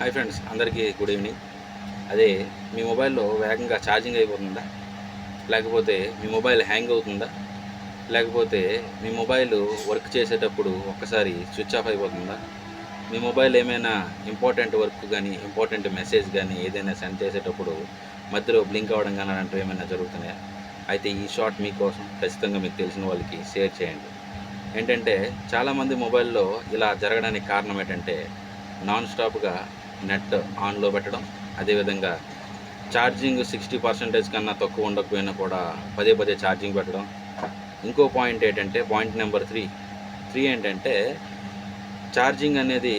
Hi friends, అందరికీ good evening. అదే మీ మొబైల్లో వేగంగా ఛార్జింగ్ అయిపోతుందా? లేకపోతే మీ మొబైల్ హ్యాంగ్ అవుతుందా? లేకపోతే మీ మొబైల్ వర్క్ చేసేటప్పుడు ఒక్కసారి స్విచ్ ఆఫ్ అయిపోతుందా? మీ మొబైల్ ఏమైనా ఇంపార్టెంట్ వర్క్ కానీ, ఇంపార్టెంట్ మెసేజ్ కానీ ఏదైనా సెండ్ చేసేటప్పుడు మధ్యలో బ్లింక్ అవ్వడం కానీ అలాంటివి ఏమైనా జరుగుతున్నాయా? అయితే ఈ షాట్ మీకోసం. ఖచ్చితంగా మీకు తెలిసిన వాళ్ళకి షేర్ చేయండి. ఏంటంటే చాలామంది మొబైల్లో ఇలా జరగడానికి కారణం ఏంటంటే నాన్ స్టాప్‌గా నెట్ ఆన్‌లో పెట్టడం, అదేవిధంగా ఛార్జింగ్ 60% కన్నా తక్కువ ఉండకపోయినా కూడా పదే పదే ఛార్జింగ్ పెట్టడం. ఇంకో పాయింట్ ఏంటంటే పాయింట్ నెంబర్ 3 ఏంటంటే ఛార్జింగ్ అనేది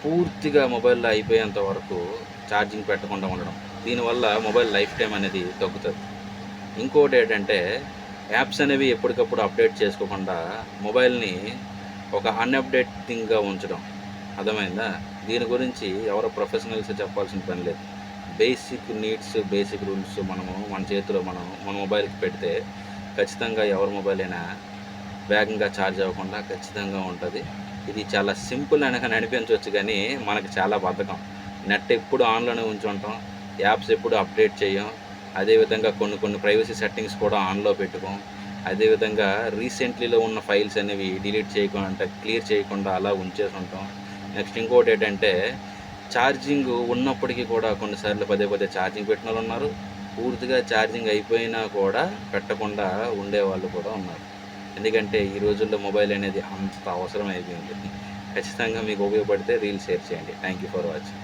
పూర్తిగా మొబైల్‌లో అయిపోయేంత వరకు ఛార్జింగ్ పెట్టకుండా ఉండడం. దీనివల్ల మొబైల్ లైఫ్ టైమ్ అనేది తగ్గుతది. ఇంకోటేంటంటే యాప్స్ అనేవి ఎప్పటికప్పుడు అప్డేట్ చేసుకోకుండా మొబైల్‌ని ఒక అన్‌అప్డేటింగ్‌గా ఉంచడం. అర్థమైందా? దీని గురించి ఎవరో ప్రొఫెషనల్స్ చెప్పాల్సిన పని లేదు. బేసిక్ నీడ్స్, బేసిక్ రూల్స్ మనము మన చేతిలో మన మొబైల్‌కి పెడితే ఖచ్చితంగా ఎవరి మొబైల్ అయినా వేగంగా ఛార్జ్ అవ్వకుండా ఖచ్చితంగా ఉంటది. ఇది చాలా సింపుల్ అనగానే అనిపించవచ్చు గానీ, మనకు చాలా బద్ధకం. నెట్ ఎప్పుడు ఆన్‌లోనే ఉంచుంటాం. యాప్స్ ఎప్పుడు అప్డేట్ చేయం. అదేవిధంగా కొన్ని ప్రైవసీ సెట్టింగ్స్ కూడా ఆన్‌లో పెట్టుకోం. అదేవిధంగా రీసెంట్లీలో ఉన్న ఫైల్స్ అనేవి డిలీట్ చేయకుండా, క్లియర్ చేయకుండా అలా ఉంచేసుంటాం. నెక్స్ట్ ఇంకోటేంటంటే, ఛార్జింగ్ ఉన్నప్పటికీ కూడా కొన్నిసార్లు పదే పదే ఛార్జింగ్ పెట్టినోళ్ళున్నారు. పూర్తిగా ఛార్జింగ్ అయిపోయినా కూడా పెట్టకుండా ఉండేవాళ్ళు కూడా ఉన్నారు. ఎందుకంటే ఈ రోజుల్లో మొబైల్ అనేది అంత అవసరం అయిపోయింది. ఖచ్చితంగా మీకు ఉపయోగపడితే రీల్ షేర్ చేయండి. Thank you for watching.